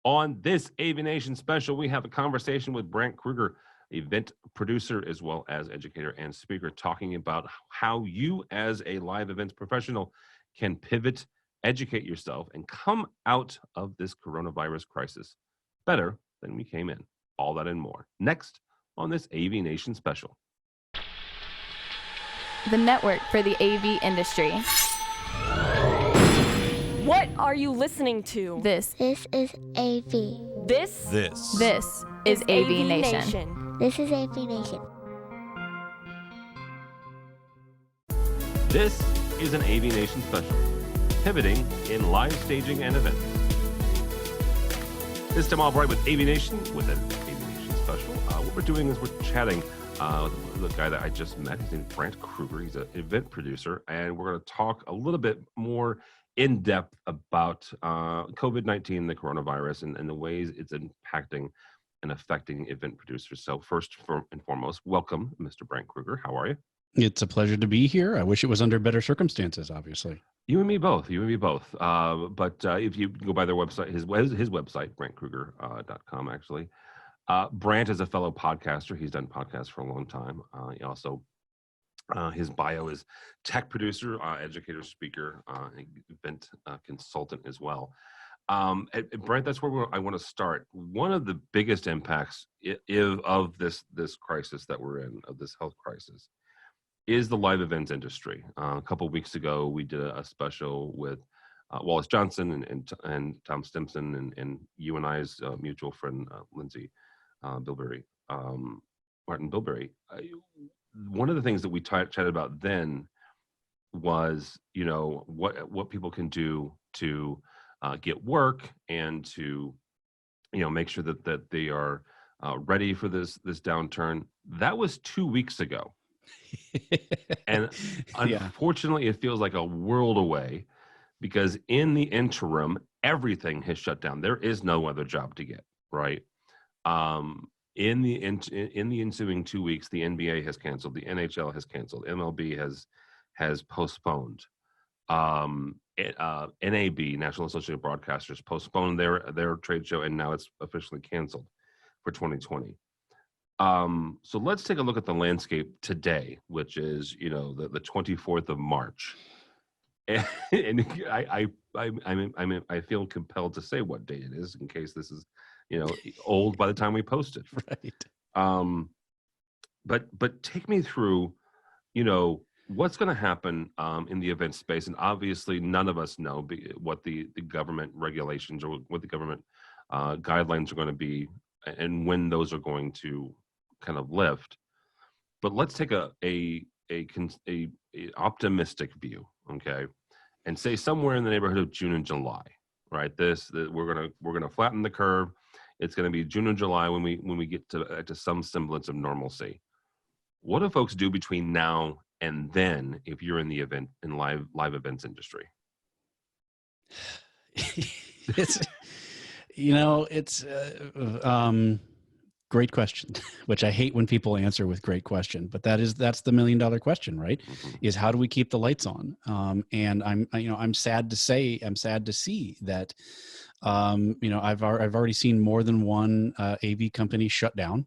On this AVNation special, we have a conversation with Brant Kruger, event producer as well as educator and speaker, talking about how you as a live events professional can pivot, educate yourself, and come out of this coronavirus crisis better than we came in. All that and more next on this AVNation special. The network for the AV industry. What are you listening to? This is AV. This is AVNation. This is AVNation. This is an AVNation special, pivoting in live staging and events. This time, Albright with AVNation with an AVNation special. What we're doing is we're chatting with the guy that I just met. His name is Brant Kruger. He's an event producer, and we're going to talk a little bit more in depth about COVID-19, the coronavirus, and the ways it's impacting and affecting event producers. So first and foremost, welcome, Mr. Brant Kruger. How are you? It's a pleasure to be here. I wish it was under better circumstances, obviously. You and me both. But if you go by their website, his website, BrantKruger.com, actually. Brant is a fellow podcaster. He's done podcasts for a long time. He also, his bio is tech producer, educator, speaker, event consultant as well. Brant, that's where I want to start. One of the biggest impacts of this crisis that we're in, of this health crisis, is the live events industry. A couple of weeks ago, we did a special with Wallace Johnson and Tom Stimson and you and I's mutual friend, Lindsay Bilberry, Martin Bilberry. One of the things that we chatted about then was, what people can do to get work and to, make sure that they are ready for this downturn. That was 2 weeks ago. And unfortunately, it feels like a world away, because in the interim, everything has shut down. There is no other job to get, right? In the ensuing 2 weeks, the NBA has canceled, the NHL has canceled, MLB has postponed. NAB, National Association of Broadcasters, postponed their trade show, and now it's officially canceled for 2020. So let's take a look at the landscape today, which is, the 24th of March. And I feel compelled to say what date it is in case this is, old by the time we post it. Right. But take me through, what's going to happen in the event space. And obviously none of us know what the government regulations or what the government guidelines are going to be and when those are going to kind of lift. But let's take a optimistic view, okay, and say somewhere in the neighborhood of June and July, right? We're gonna flatten the curve. It's gonna be June and July when we get to some semblance of normalcy. What do folks do between now and then if you're in the event and live events industry? It's great question, which I hate when people answer with great question, but that's the $1 million question, right? Mm-hmm. Is how do we keep the lights on? And I'm sad to see that, I've already seen more than one AV company shut down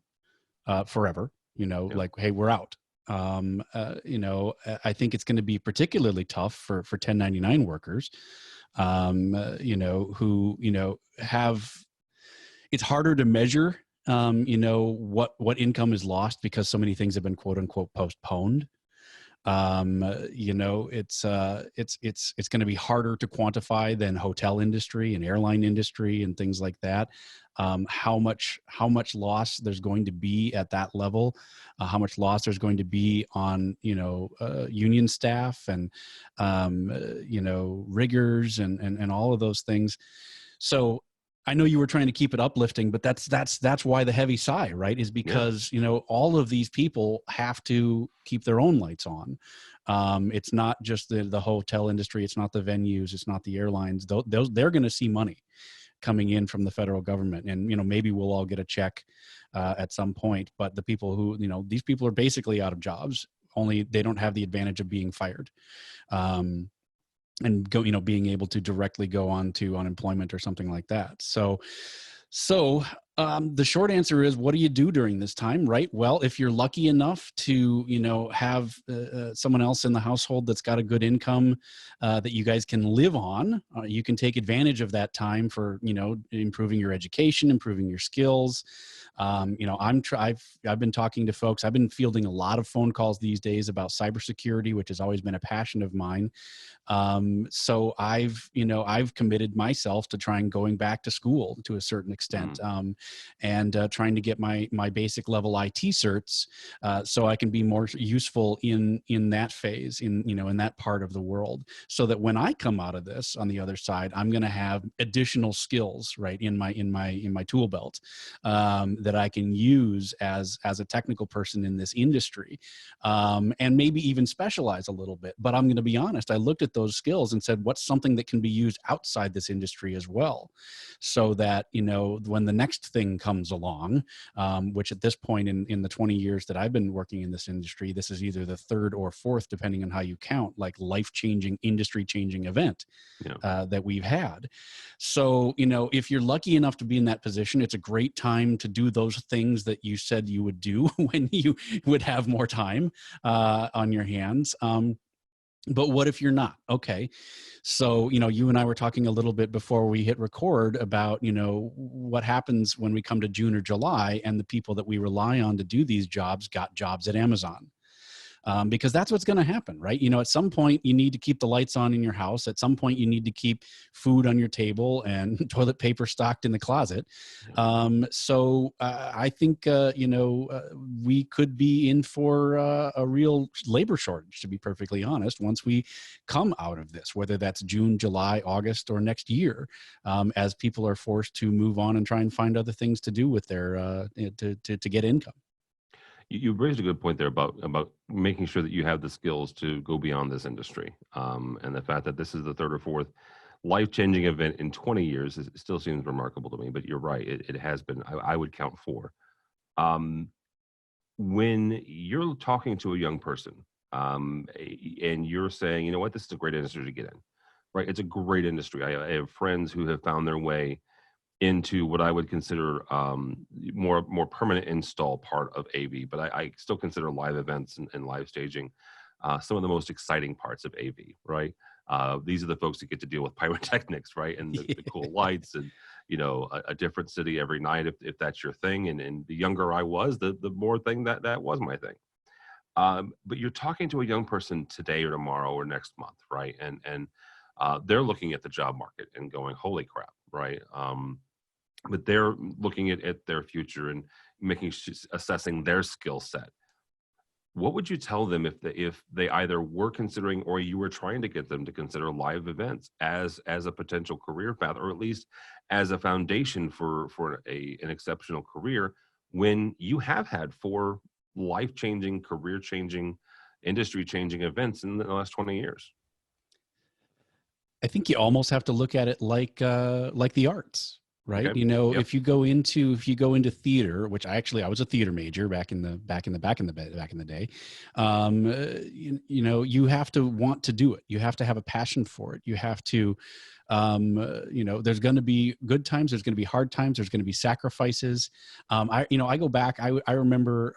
forever, like, hey, we're out. I think it's going to be particularly tough for 1099 workers, who, have, it's harder to measure, what income is lost because so many things have been quote unquote postponed. It's going to be harder to quantify than hotel industry and airline industry and things like that. How much loss there's going to be at that level, how much loss there's going to be on, union staff and, riggers and all of those things. So I know you were trying to keep it uplifting, but that's why the heavy sigh, right? Is because, all of these people have to keep their own lights on. It's not just the hotel industry. It's not the venues. It's not the airlines. They're going to see money coming in from the federal government. And, maybe we'll all get a check at some point, but the people who, these people are basically out of jobs, only they don't have the advantage of being fired. and go, being able to directly go on to unemployment or something like that. So the short answer is, what do you do during this time, right? Well, if you're lucky enough to, have someone else in the household that's got a good income that you guys can live on, you can take advantage of that time for, improving your education, improving your skills. I've been talking to folks. I've been fielding a lot of phone calls these days about cybersecurity, which has always been a passion of mine. So I've committed myself to trying going back to school to a certain extent, and trying to get my basic level IT certs, so I can be more useful in that phase, in that part of the world, so that when I come out of this on the other side, I'm going to have additional skills, right, in my tool belt, that I can use as a technical person in this industry, and maybe even specialize a little bit. But I'm going to be honest, I looked at those skills and said, what's something that can be used outside this industry as well, so that when the next thing comes along, which at this point in the 20 years that I've been working in this industry, this is either the third or fourth, depending on how you count, like life-changing, industry-changing event that we've had. So if you're lucky enough to be in that position, it's a great time to do those things that you said you would do when you would have more time on your hands. But what if you're not? Okay. So, you and I were talking a little bit before we hit record about, what happens when we come to June or July and the people that we rely on to do these jobs got jobs at Amazon. Because that's what's going to happen, right? At some point you need to keep the lights on in your house. At some point you need to keep food on your table and toilet paper stocked in the closet. So I think, we could be in for a real labor shortage, to be perfectly honest, once we come out of this, whether that's June, July, August, or next year, as people are forced to move on and try and find other things to do with their, to get income. You raised a good point there about making sure that you have the skills to go beyond this industry, and the fact that this is the third or fourth life-changing event in 20 years still seems remarkable to me. But you're right; it has been. I would count four. When you're talking to a young person, and you're saying, you know what, this is a great industry to get in, right? It's a great industry. I have friends who have found their way into what I would consider more permanent install part of AV, but I still consider live events and live staging some of the most exciting parts of AV, right? These are the folks that get to deal with pyrotechnics, right? And the cool lights and, a different city every night if that's your thing. And the younger I was, the more thing that was my thing. But you're talking to a young person today or tomorrow or next month, right? And they're looking at the job market and going, holy crap, right? But they're looking at their future and assessing their skill set. What would you tell them if they either were considering or you were trying to get them to consider live events as a potential career path, or at least as a foundation for an exceptional career, when you have had 4 life-changing, career-changing, industry-changing events in the last 20 years? I think you almost have to look at it like the arts. Right. Okay. Yep. Yep. If you go into theater, which I was a theater major back in the day, you have to want to do it. You have to have a passion for it. You have to, there's going to be good times. There's going to be hard times. There's going to be sacrifices. I go back. I remember,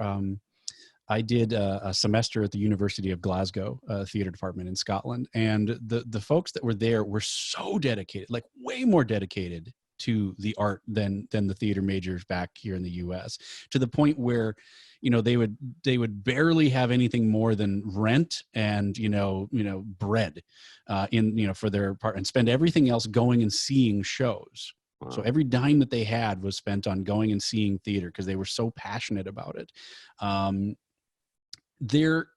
I did a semester at the University of Glasgow theater department in Scotland, and the folks that were there were so dedicated, like way more dedicated to the art than the theater majors back here in the US, to the point where they would barely have anything more than rent and bread for their part, and spend everything else going and seeing shows. Wow. So every dime that they had was spent on going and seeing theater because they were so passionate about it.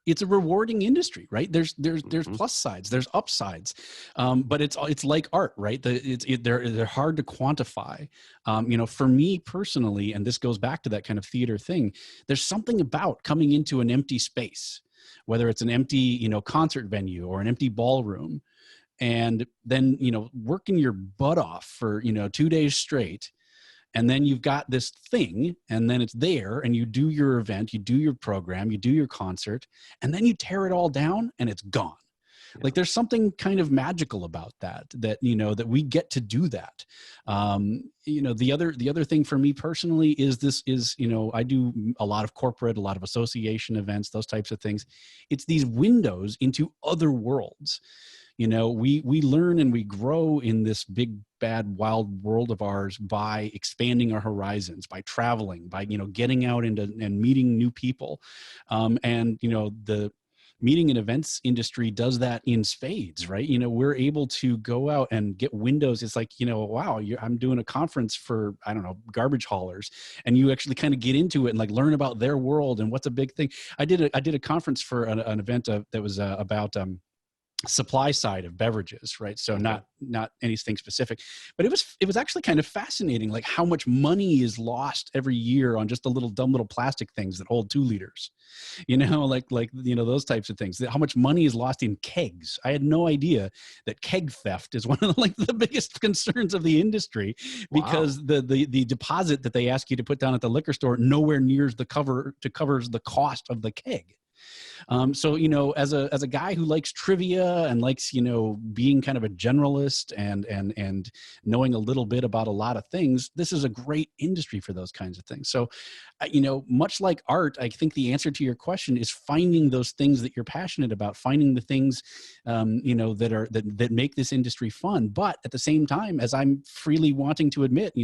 It's a rewarding industry, right? There's plus sides, there's upsides, but it's like art, right? They're hard to quantify. For me personally, and this goes back to that kind of theater thing, there's something about coming into an empty space, whether it's an empty concert venue or an empty ballroom, and then working your butt off for 2 days straight. And then you've got this thing, and then it's there, and you do your event, you do your program, you do your concert, and then you tear it all down, and it's gone. Like there's something kind of magical about that, that we get to do that. The other thing for me personally is I do a lot of corporate, a lot of association events, those types of things. It's these windows into other worlds. We learn and we grow in this big, bad, wild world of ours by expanding our horizons, by traveling, by, getting out and meeting new people. The meeting and events industry does that in spades, right? We're able to go out and get windows. It's like, wow, I'm doing a conference for, I don't know, garbage haulers. And you actually kind of get into it and like learn about their world and what's a big thing. I did a conference for an event that was about, supply side of beverages, right? So not anything specific, but it was actually kind of fascinating, like how much money is lost every year on just the dumb little plastic things that hold 2 liters, those types of things. How much money is lost in kegs. I had no idea that keg theft is one of the biggest concerns of the industry, because the deposit that they ask you to put down at the liquor store nowhere nears covers the cost of the keg. So, as a guy who likes trivia and likes, being kind of a generalist and knowing a little bit about a lot of things, this is a great industry for those kinds of things. So, much like art, I think the answer to your question is finding those things that you're passionate about, finding the things, that make this industry fun. But at the same time, as I'm freely wanting to admit,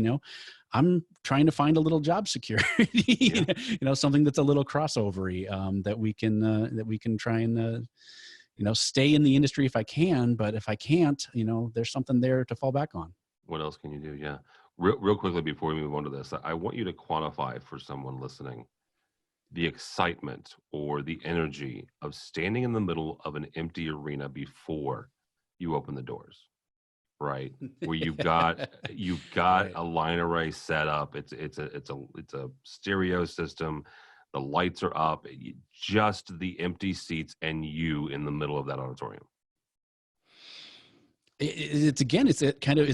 I'm trying to find a little job security, something that's a little crossovery, that we can try and, stay in the industry if I can, but if I can't, there's something there to fall back on. What else can you do? Yeah. Real quickly before we move on to this, I want you to quantify for someone listening the excitement or the energy of standing in the middle of an empty arena before you open the doors. Right, where you've got right. A line array set up. It's a stereo system. The lights are up. Just the empty seats and you in the middle of that auditorium. It's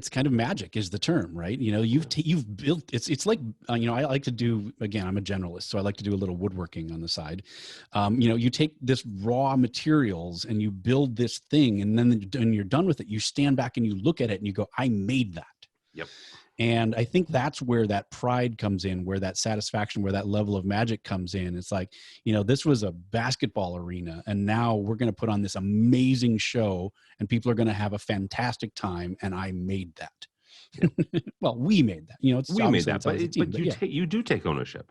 kind of magic is the term, right? You've built it's like I like to do, again, I'm a generalist, so I like to do a little woodworking on the side. You take this raw materials and you build this thing, and then when you're done with it, you stand back and you look at it and you go, I made that. Yep. And I think that's where that pride comes in, where that satisfaction, where that level of magic comes in. It's like, this was a basketball arena, and now we're going to put on this amazing show and people are going to have a fantastic time. And I made that. Yep. Well, we made that, we made that, but you do take ownership.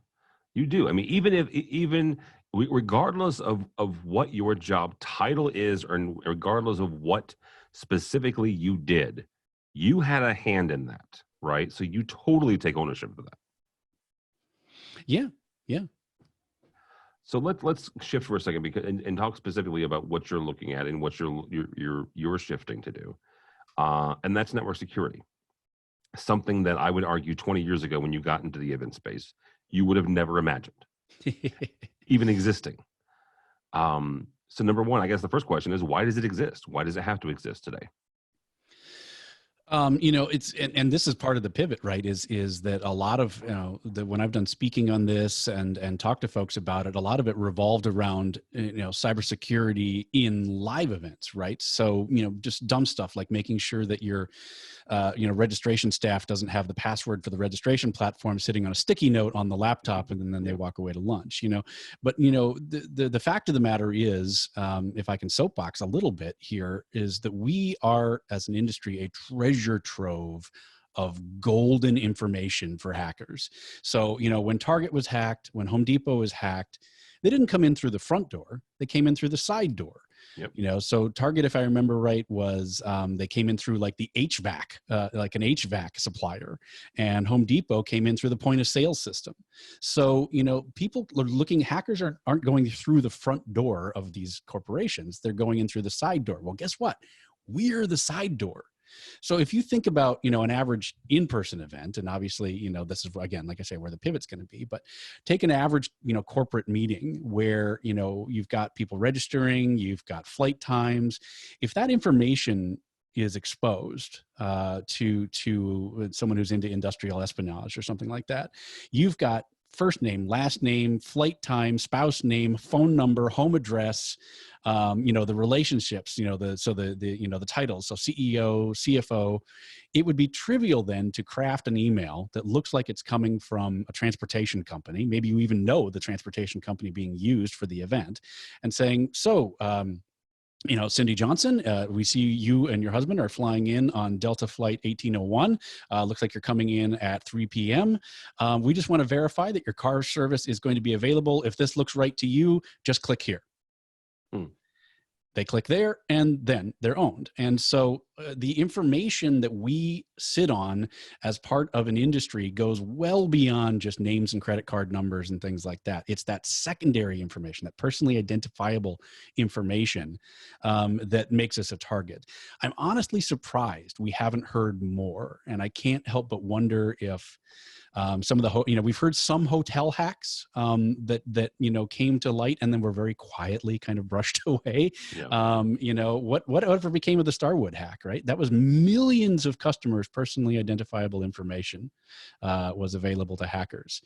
You do. I mean, even regardless of what your job title is, or regardless of what specifically you did, you had a hand in that. Right. So you totally take ownership of that. Yeah. Yeah. So let's shift for a second and talk specifically about what you're looking at and what you're shifting to do. And that's network security. Something that I would argue 20 years ago, when you got into the event space, you would have never imagined even existing. So number one, I guess the first question is, why does it exist? Why does it have to exist today? It's, and this is part of the pivot, right? Is that a lot of, when I've done speaking on this and talked to folks about it, a lot of it revolved around, cybersecurity in live events, right? So, just dumb stuff like making sure that your, registration staff doesn't have the password for the registration platform sitting on a sticky note on the laptop, and then they walk away to lunch, But, the fact of the matter is, if I can soapbox a little bit here, is that we are, as an industry, a treasure trove of golden information for hackers. So, when Target was hacked, when Home Depot was hacked, they didn't come in through the front door. They came in through the side door. Yep. So Target, if I remember right, was they came in through like the HVAC, like an HVAC supplier, and Home Depot came in through the point of sale system. So, people are hackers aren't going through the front door of these corporations. They're going in through the side door. Well, guess what? We're the side door. So if you think about, an average in-person event, and obviously, this is, again, like I say, where the pivot's going to be, but take an average, corporate meeting where, you've got people registering, you've got flight times. If that information is exposed to someone who's into industrial espionage or something like that, you've got first name, last name, flight time, spouse name, phone number, home address, the relationships, the titles, so CEO, CFO. It would be trivial then to craft an email that looks like it's coming from a transportation company. Maybe you even know the transportation company being used for the event, and saying, Cindy Johnson, we see you and your husband are flying in on Delta Flight 1801. Looks like you're coming in at 3 p.m. We just want to verify that your car service is going to be available. If this looks right to you, just click here. They click there, and then they're owned. And so the information that we sit on as part of an industry goes well beyond just names and credit card numbers and things like that. It's that secondary information, that personally identifiable information that makes us a target. I'm honestly surprised we haven't heard more, and I can't help but wonder if some of the, we've heard some hotel hacks that came to light and then were very quietly kind of brushed away. Yeah. Whatever became of the Starwood hack, right? That was millions of customers' personally identifiable information was available to hackers.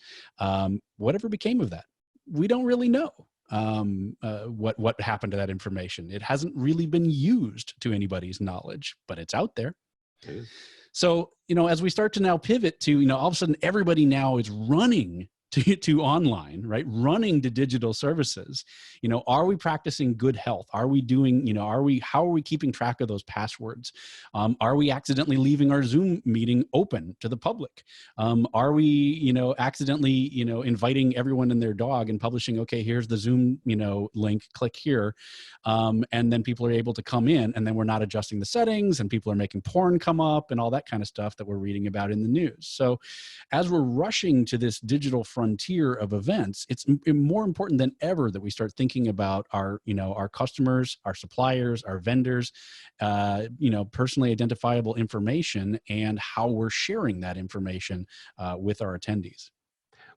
Whatever became of that, we don't really know. What happened to that information? It hasn't really been used to anybody's knowledge, but it's out there. It is. So, as we start to now pivot to, all of a sudden everybody now is running to online, right? Running to digital services. Are we practicing good health? Are we doing, how are we keeping track of those passwords? Are we accidentally leaving our Zoom meeting open to the public? Are we, accidentally, inviting everyone and their dog and publishing, okay, here's the Zoom, link, click here. And then people are able to come in, and then we're not adjusting the settings, and people are making porn come up and all that kind of stuff that we're reading about in the news. So as we're rushing to this digital frontier of events, it's more important than ever that we start thinking about our customers, our suppliers, our vendors, personally identifiable information, and how we're sharing that information with our attendees.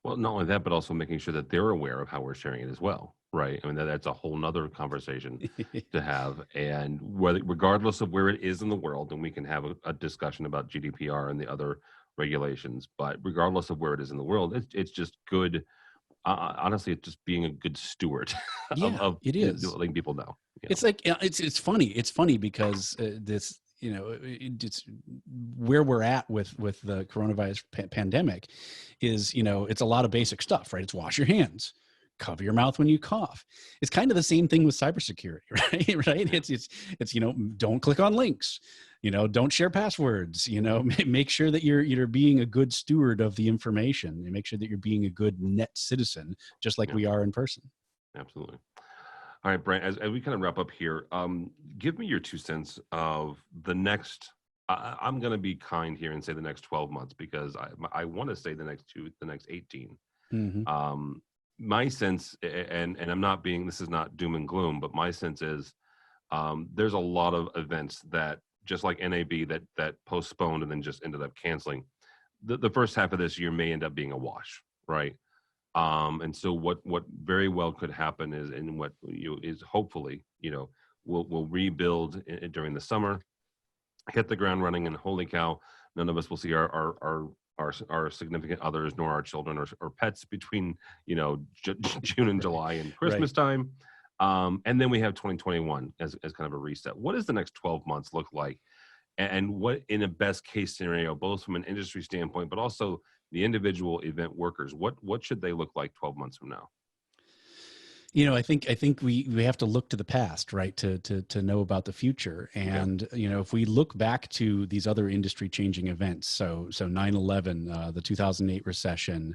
Well, not only that, but also making sure that they're aware of how we're sharing it as well, right? I mean, that's a whole nother conversation to have. And regardless of where it is in the world, and we can have a discussion about GDPR and the other regulations, but regardless of where it is in the world, it's just good. Honestly, it's just being a good steward of it is letting people know. It's like it's funny. It's funny because this, it's where we're at with the coronavirus pandemic is, it's a lot of basic stuff, right? It's wash your hands, cover your mouth when you cough. It's kind of the same thing with cybersecurity, right? Right? It's don't click on links. Don't share passwords, make sure that you're being a good steward of the information, and make sure that you're being a good net citizen, just like we are in person. Absolutely. All right, Brent, as we kind of wrap up here, give me your 2 cents of the next, I'm going to be kind here and say the next 12 months, because I want to say the next 18. Mm-hmm. My sense, and I'm not being, this is not doom and gloom, but my sense is there's a lot of events that, just like NAB, that postponed and then just ended up canceling. The first half of this year may end up being a wash, right? And so what very well could happen is, and what is hopefully, we'll rebuild during the summer, hit the ground running, and holy cow, none of us will see our significant others nor our children or pets between June and July and Christmas time. And then we have 2021 as kind of a reset. What does the next 12 months look like? And what, in a best case scenario, both from an industry standpoint, but also the individual event workers, what should they look like 12 months from now? I think we have to look to the past, right, to know about the future. And if we look back to these other industry changing events, so 9/11, the 2008 recession,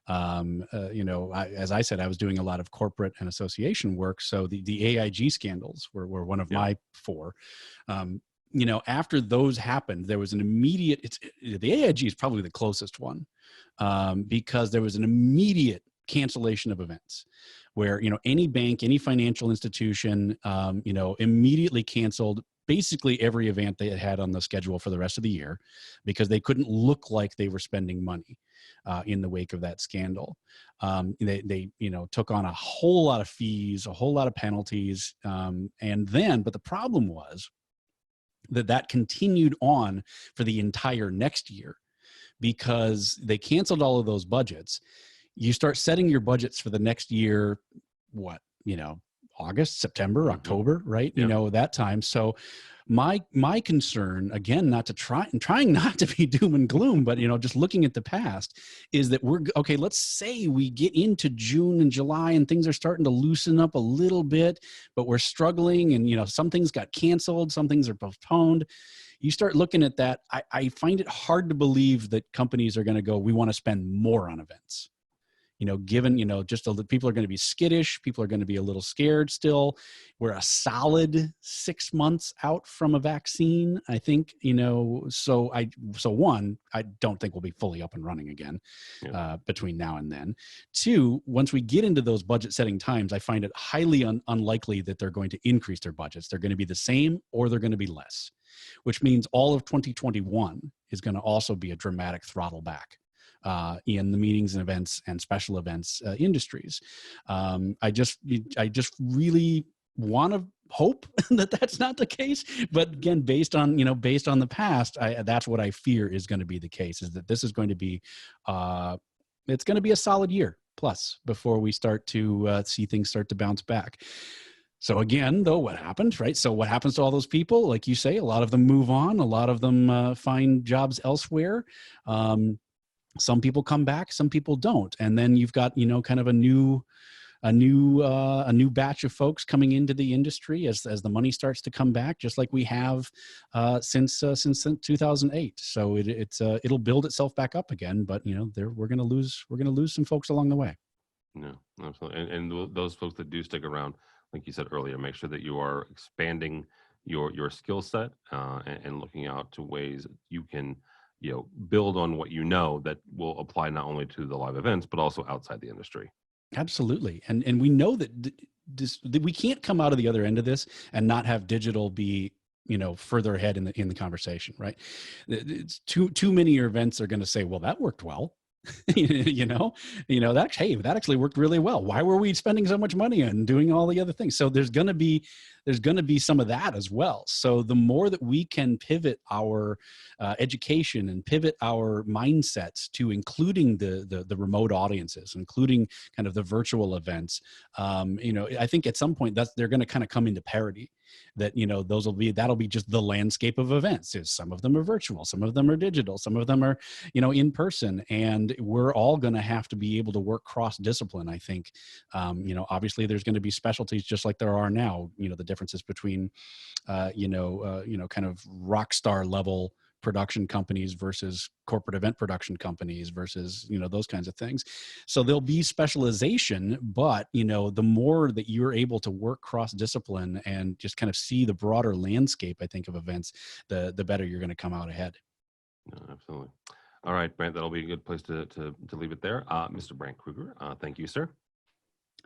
as I said, I was doing a lot of corporate and association work. So the AIG scandals were one of my 4. After those happened, there was an immediate. The AIG is probably the closest one, because there was an immediate cancellation of events, where any bank, any financial institution, immediately canceled basically every event they had on the schedule for the rest of the year, because they couldn't look like they were spending money in the wake of that scandal. They took on a whole lot of fees, a whole lot of penalties, but the problem was that continued on for the entire next year, because they canceled all of those budgets. you start setting your budgets for the next year, August, September, October, right? Yeah. That time. So my concern, again, trying not to be doom and gloom, but just looking at the past, is that let's say we get into June and July and things are starting to loosen up a little bit, but we're struggling, and some things got canceled, some things are postponed. You start looking at that, I find it hard to believe that companies are going to go, we want to spend more on events. Given, people are going to be skittish. People are going to be a little scared still. We're a solid 6 months out from a vaccine, I think, so one, I don't think we'll be fully up and running again between now and then. Two, once we get into those budget setting times, I find it highly unlikely that they're going to increase their budgets. They're going to be the same or they're going to be less, which means all of 2021 is going to also be a dramatic throttle back in the meetings and events and special events industries. I just really want to hope that that's not the case, but again, based on the past, that's what I fear is going to be the case, is that this is going to be it's going to be a solid year plus before we start to see things start to bounce back. So again, though, what happened, right? So what happens to all those people? Like you say, a lot of them move on, a lot of them find jobs elsewhere. Some people come back, some people don't, and then you've got kind of a new batch of folks coming into the industry as the money starts to come back, just like we have since 2008. So it'll build itself back up again, but we're going to lose some folks along the way. No, absolutely, and those folks that do stick around, like you said earlier, make sure that you are expanding your skill set and looking out to ways you can build on what that will apply not only to the live events, but also outside the industry. Absolutely. And we know that that we can't come out of the other end of this and not have digital be, further ahead in the conversation, right? It's too many events are going to say, well, that worked well. that actually worked really well. Why were we spending so much money and doing all the other things? So there's going to be some of that as well. So the more that we can pivot our education and pivot our mindsets to including the remote audiences, including kind of the virtual events, I think at some point they're going to kind of come into parity. That that'll be just the landscape of events. Is some of them are virtual, some of them are digital, some of them are in person, and we're all going to have to be able to work cross discipline. I think obviously there's going to be specialties just like there are now. The differences between kind of rock star level production companies versus corporate event production companies versus those kinds of things. So there'll be specialization, but the more that you're able to work cross discipline and just kind of see the broader landscape, I think, of events, the better you're going to come out ahead. No, absolutely. All right, Brant, that'll be a good place to leave it there. Mr. Brant Kruger, thank you, sir.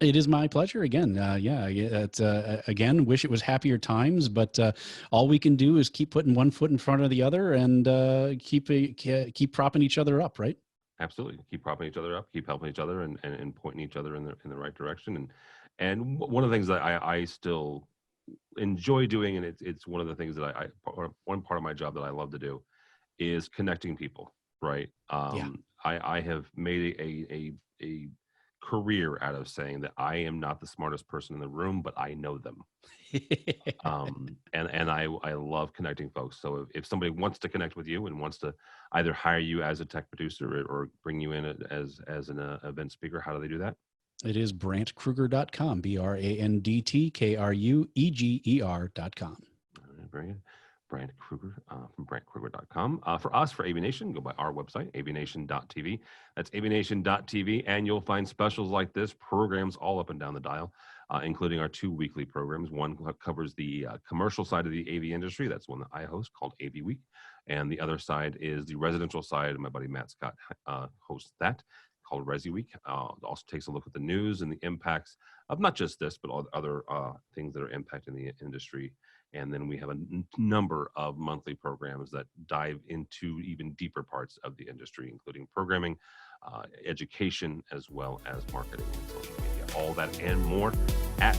It is my pleasure again. It's again, wish it was happier times, but all we can do is keep putting one foot in front of the other and keep propping each other up, right? Absolutely. Keep propping each other up, keep helping each other and pointing each other in the right direction. And one of the things that I still enjoy doing, and it's one of the things that one part of my job that I love to do is connecting people, right? I have made a career out of saying that I am not the smartest person in the room, but I know them. And I love connecting folks. So if somebody wants to connect with you and wants to either hire you as a tech producer or bring you in as an event speaker, how do they do that? It is BrantKruger.com, BrantKruger.com. All right, very good. Brant Kruger from BrantKruger.com. For us, for AVNation, go by our website, AVNation.tv. That's AVNation.tv, and you'll find specials like this, programs all up and down the dial, including our 2 weekly programs. One covers the commercial side of the AV industry. That's one that I host, called AV Week. And the other side is the residential side. My buddy Matt Scott hosts that, called Resi Week. It also takes a look at the news and the impacts of not just this, but all other things that are impacting the industry. And then we have a number of monthly programs that dive into even deeper parts of the industry, including programming, education, as well as marketing and social media. All that and more at